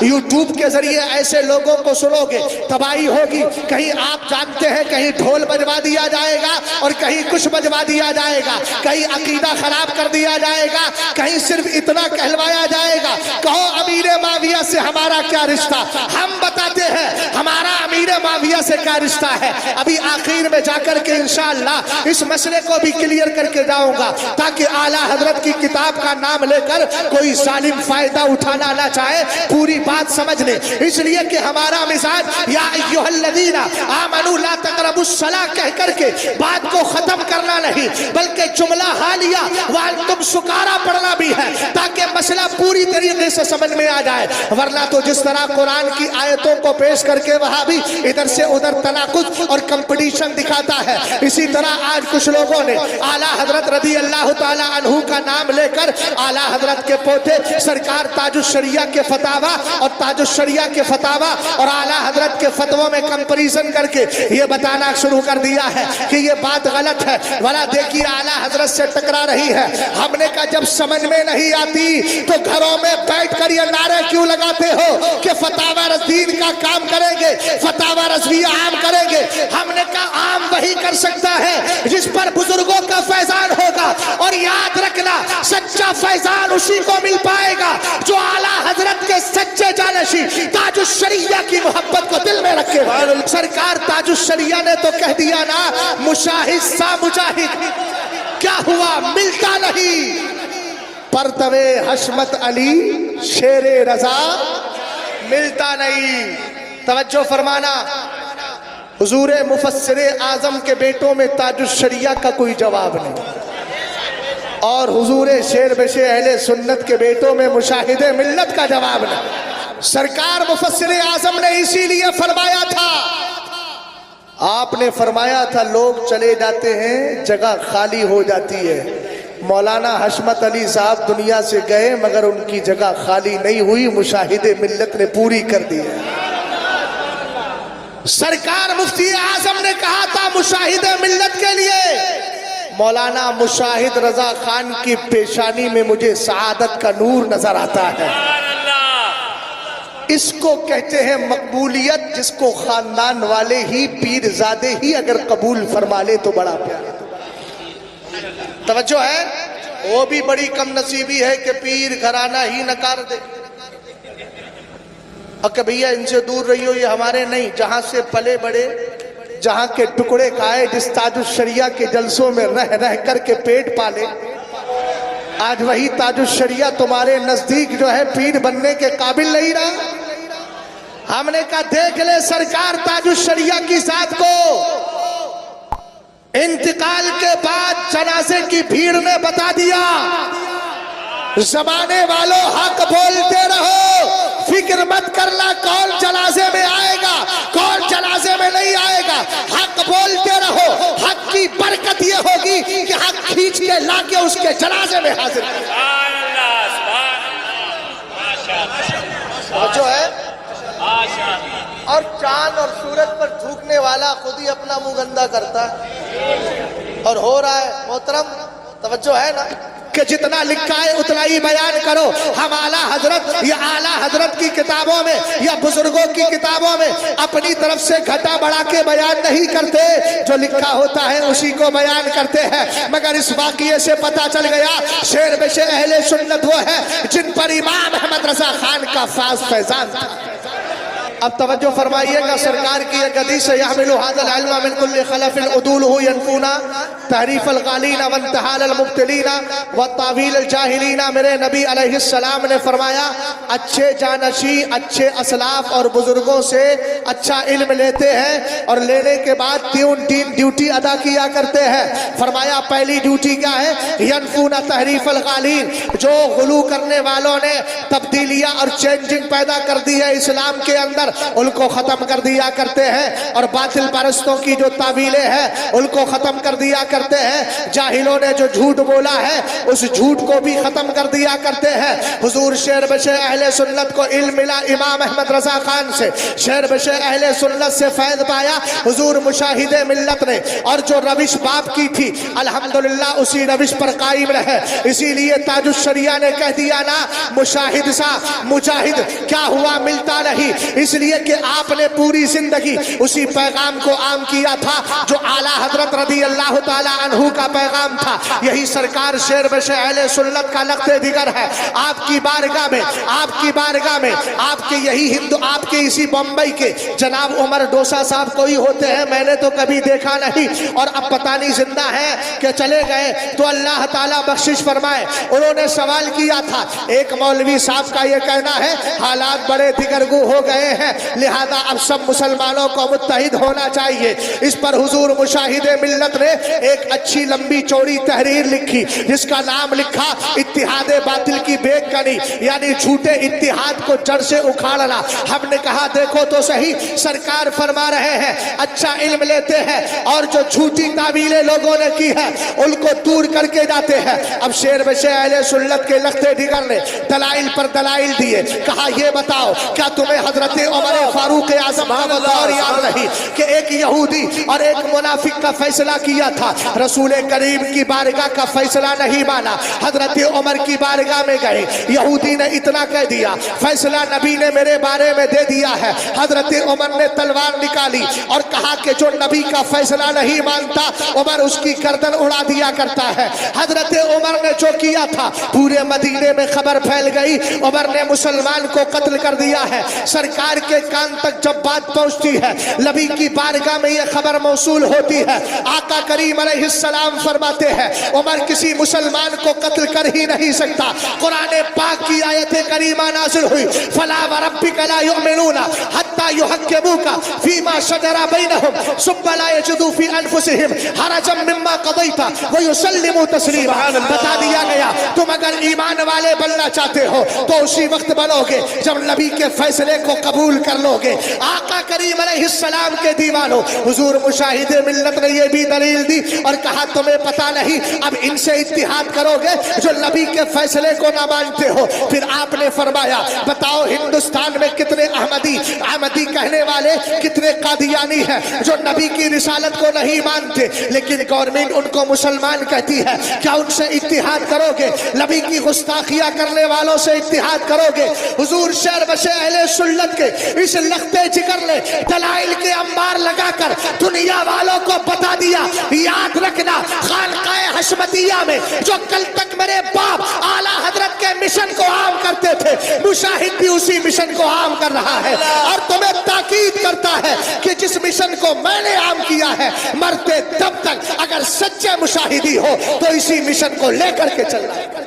YouTube کے ذریعے ایسے لوگوں کو سنو گے تباہی ہوگی. کہیں آپ جانتے ہیں کہیں ڈھول بجوا دیا جائے گا اور کہیں کچھ بجوا دیا جائے گا, کہیں عقیدہ خراب کر دیا جائے گا, کہیں صرف اتنا کہلوایا جائے گا. کہو امیر معاویہ سے ہمارا کیا رشتہ؟ ہم بتاتے ہیں ہمارا امیر معاویہ سے کیا رشتہ ہے. ابھی آخر میں جا کر کے انشاءاللہ اس مسئلے کو بھی کلیئر کر کے جاؤں گا تاکہ اعلیٰ حضرت کی کتاب کا نام لے کر کوئی ظالم فائدہ اٹھانا نہ چاہے, پوری بات سمجھ لے. اس لیے کہ ہمارا مزاج یا ایھا الذین آمنوا لا تقربوا الصلاۃ کہہ کر کے بات کو ختم کرنا نہیں, بلکہ جملہ حالیہ وانتم سکارا پڑھنا بھی ہے تاکہ مسئلہ پوری طریقے سے سمجھ میں آ جائے. ورنہ تو جس طرح قرآن کی آیتوں کو پیش کر کے وہاں بھی ادھر سے ادھر تناقض اور کمپٹیشن دکھاتا ہے, اسی طرح آج کچھ لوگوں نے اعلیٰ حضرت رضی اللہ تعالی عنہ کا نام لے کر اعلیٰ حضرت کے پوتے سرکار تاج الشریعہ کے فتاوا اور تاج الشریعہ کے فتاوا اور اعلیٰ حضرت کے فتووں میں کمپریزن کر کے یہ بتانا شروع کر دیا ہے کہ یہ بات غلط ہے. والا دیکھیے اعلیٰ حضرت سے ٹکرا رہی ہے. ہم نے کہا جب سمجھ میں نہیں آتی تو گھروں میں بیٹھ کر یہ نعرے کیوں لگاتے ہو کہ فتاوا رضوین کا کام کریں گے, فتاوا رضویہ عام کریں گے. ہم نے کہا عام وہی کر سکتا ہے جس پر بزرگوں کا فیضان ہوگا, اور یاد رکھنا سچا فیضان اسی کو مل پائے گا جو اعلیٰ حضرت کے سچے جانشین تاج الشریعہ کی محبت کو دل میں رکھے. سرکار تاج الشریعہ نے تو کہہ دیا نا مشاہد سا مجاہد, کیا ہوا ملتا نہیں. پرتوے حشمت علی شیر رضا ملتا نہیں. توجہ فرمانا, حضور مفسر اعظم کے بیٹوں میں تاج الشریعہ کا کوئی جواب نہیں, اور حضور شیر بشے اہل سنت کے بیٹوں میں مشاہد ملت کا جواب نہیں. سرکار مفسر اعظم نے اسی لیے فرمایا تھا, آپ نے فرمایا تھا لوگ چلے جاتے ہیں جگہ خالی ہو جاتی ہے. مولانا حشمت علی صاحب دنیا سے گئے مگر ان کی جگہ خالی نہیں ہوئی, مشاہد ملت نے پوری کر دی. سرکار مفتی اعظم نے کہا تھا مشاہد ملت کے لیے مولانا مشاہد رضا خان کی پیشانی میں مجھے سعادت کا نور نظر آتا ہے. اس کو کہتے ہیں مقبولیت, جس کو خاندان والے ہی پیر زادے ہی اگر قبول فرما لے تو بڑا پیارا. توجہ ہے, وہ بھی بڑی کم نصیبی ہے کہ پیر گھرانہ ہی نکار دے. کہ بھیا ان سے دور رہی ہو, یہ ہمارے نہیں, جہاں سے پلے بڑے, جہاں کے ٹکڑے کھائے, جس تاج الشریعہ کے جلسوں میں رہ رہ کر کے پیٹ پالے, آج وہی تاج الشریعہ تمہارے نزدیک جو ہے پیر بننے کے قابل نہیں رہا. ہم نے کہا دیکھ لے سرکار تاج الشریعہ کی ذات کو. انتقال کے بعد جنازے کی بھیڑ نے بتا دیا زمانے والوں حق بولتے رہو, فکر مت کرنا کون جنازے میں آئے گا کون جنازے میں نہیں آئے گا, حق بولتے رہو. حق کی برکت یہ ہوگی کہ حق کھینچ کے لا کے اس کے جنازے میں حاضر جو ہے. اور چاند اور سورج پر تھوکنے والا خود ہی اپنا منہ گندا کرتا ہے, اور ہو رہا ہے. محترم توجہ ہے نا کہ جتنا لکھا ہے اتنا ہی بیان کرو. ہم اعلیٰ حضرت یا اعلیٰ حضرت کی کتابوں میں یا بزرگوں کی کتابوں میں اپنی طرف سے گھٹا بڑھا کے بیان نہیں کرتے, جو لکھا ہوتا ہے اسی کو بیان کرتے ہیں. مگر اس واقعے سے پتا چل گیا شیر بشے اہل سنت وہ ہے جن پر امام احمد رضا خان کا فیضان تھا. اب توجہ فرمائیے گا, سرکار کی ایک حدیث ہے یحمل هذا العلم من كل خلف عدوله ينفون تحریف الغالین وانتحال المبتلین والطاویل الجاہلین. میرے نبی علیہ السلام نے فرمایا اچھے جانشی اچھے اسلاف اور بزرگوں سے اچھا علم لیتے ہیں اور لینے کے بعد تین ڈیوٹی ادا کیا کرتے ہیں. فرمایا پہلی ڈیوٹی کیا ہے, ینفون تحریف الغالین, جو غلو کرنے والوں نے تبدیلیاں اور چینجنگ پیدا کر دی ہے اسلام کے اندر, اندر ان کو ختم کر دیا کرتے ہیں اور باطل پرستوں کی جو تعویلیں ہیں ان کو ختم کر دیا کرتے ہیں. جاہلوں نے جو جھوٹ بولا ہے اس جھوٹ کو بھی ختم کر دیا کرتے ہیں. حضور شعر بشعر اہل سنت کو علم ملا امام احمد رضا خان سے, شعر بشعر اہل سنت سے فیض پایا حضور مشاہد ملت نے, اور جو روش باپ کی تھی الحمدللہ اسی روش پر قائم رہے. اسی لیے تاج الشریعہ نے کہہ دیا نا مشاہد سا مجاہد کیا ہوا ملتا نہیں, اس لیے کہ آپ نے پوری زندگی اسی پیغام کو عام کیا تھا جو اعلیٰ حضرت رضی اللہ تعالی عنہ کا پیغام تھا. یہی سرکار شعر بشعر اہل سنت کا لخت دیگر ہے. آپ کی بارگاہ میں آپ کے یہی آپ کے اسی بمبئی کے جناب عمر ڈوسا صاحب کوئی ہوتے ہیں, میں نے تو کبھی دیکھا نہیں, اور اب پتہ نہیں زندہ ہے کہ چلے گئے تو اللہ تعالیٰ بخشش فرمائے. انہوں نے سوال کیا تھا, ایک مولوی صاحب کا یہ کہنا ہے حالات بڑے دگرگو ہو گئے ہیں لہذا اب سب مسلمانوں کو متحد ہونا چاہیے. اس پر حضور مشاہد ملت نے ایک اچھی لمبی چوڑی تحریر لکھی جس کا نام لکھا اتحاد باطل کی بیک کنی, یعنی جھوٹے اتحاد کو جڑ سے اکھاڑنا. ہم نے کہا دیکھو تو صحیح, سرکار فرما رہے ہیں اچھا علم لیتے ہیں اور جو جھوٹی تعویلیں لوگوں نے کی ہے ان کو دور کر کے جاتے ہیں. اب شعر بشعر اہل سنت کے لخت دیگر نے دلائل پر دلائل دیے. کہا یہ بتاؤ کیا تمہیں حضرت عمر فاروق اعظم کا دور یاد نہیں کہ ایک یہودی اور ایک منافق کا فیصلہ کیا تھا, رسول کریم کی بارگاہ کا فیصلہ نہیں مانا, حضرت عمر کی بارگاہ میں گئے, یہودی نے اتنا کہہ دیا فیصلہ نبی نے میرے بارے میں دے دیا ہے. حضرت عمر نے تلوار نکالی اور کہا کہ جو نبی کا فیصلہ نہیں مانتا عمر اس کی گردن اڑا دیا کرتا ہے. حضرت عمر نے جو کیا تھا پورے مدینے میں خبر پھیل گئی, عمر نے مسلمان کو قتل کر دیا ہے. سرکار کے کان تک جب بات پہنچتی ہے, نبی کی بارگاہ میں یہ خبر موصول ہوتی ہے, آقا کریم علیہ السلام فرماتے ہیں عمر کسی مسلمان کو قتل کر ہی نہیں سکتا. قرآن پاک کی آیت کریمہ نازل ہوئی, فلا وربک لا یؤمنون حتی یحکموک فیما شجر بینہم ثم لا یجدوا فی انفسہم حرجا مما قضیت ویسلموا تسلیما. بتا دیا گیا تم اگر ایمان والے بننا چاہتے ہو تو اسی وقت بنو گے جب نبی کے فیصلے کو قبول کر لو گے. آقا کریم علیہ السلام کے دیوانوں, حضور مشاہد ملت نے یہ بھی دلیل دی اور کہا تمہیں پتہ نہیں اب ان سے اتحاد کرو گے جو نبی کے فیصلے کو نہ مانتے ہو. پھر آپ نے فرمایا بتاؤ ہندوستان میں کتنے احمدی کہنے والے, کتنے قادیانی ہیں جو نبی کی رسالت کو نہیں مانتے لیکن گورنمنٹ ان کو مسلمان کہتی ہے, کیا ان سے اتحاد کرو گے؟ نبی کی گستاخیاں کرنے والوں سے اتحاد کرو گے؟ حضور شعر بشعر اہل سنت کے اس لخت جگر نے دلائل کے انبار لگا کر دنیا والوں کو بتا دیا, یاد رکھنا خانقاہ حشمتیہ میں جو کل تک میرے باپ اعلیٰ حضرت کے مشن کو عام کرتے تھے, مشاہد بھی اسی مشن کو عام کر رہا ہے اور تمہیں تاکید کرتا ہے کہ جس مشن کو میں نے عام کیا ہے مرتے دم تک اگر سچے مشاہدی ہو تو اسی مشن کو لے کر کے چلنا ہے.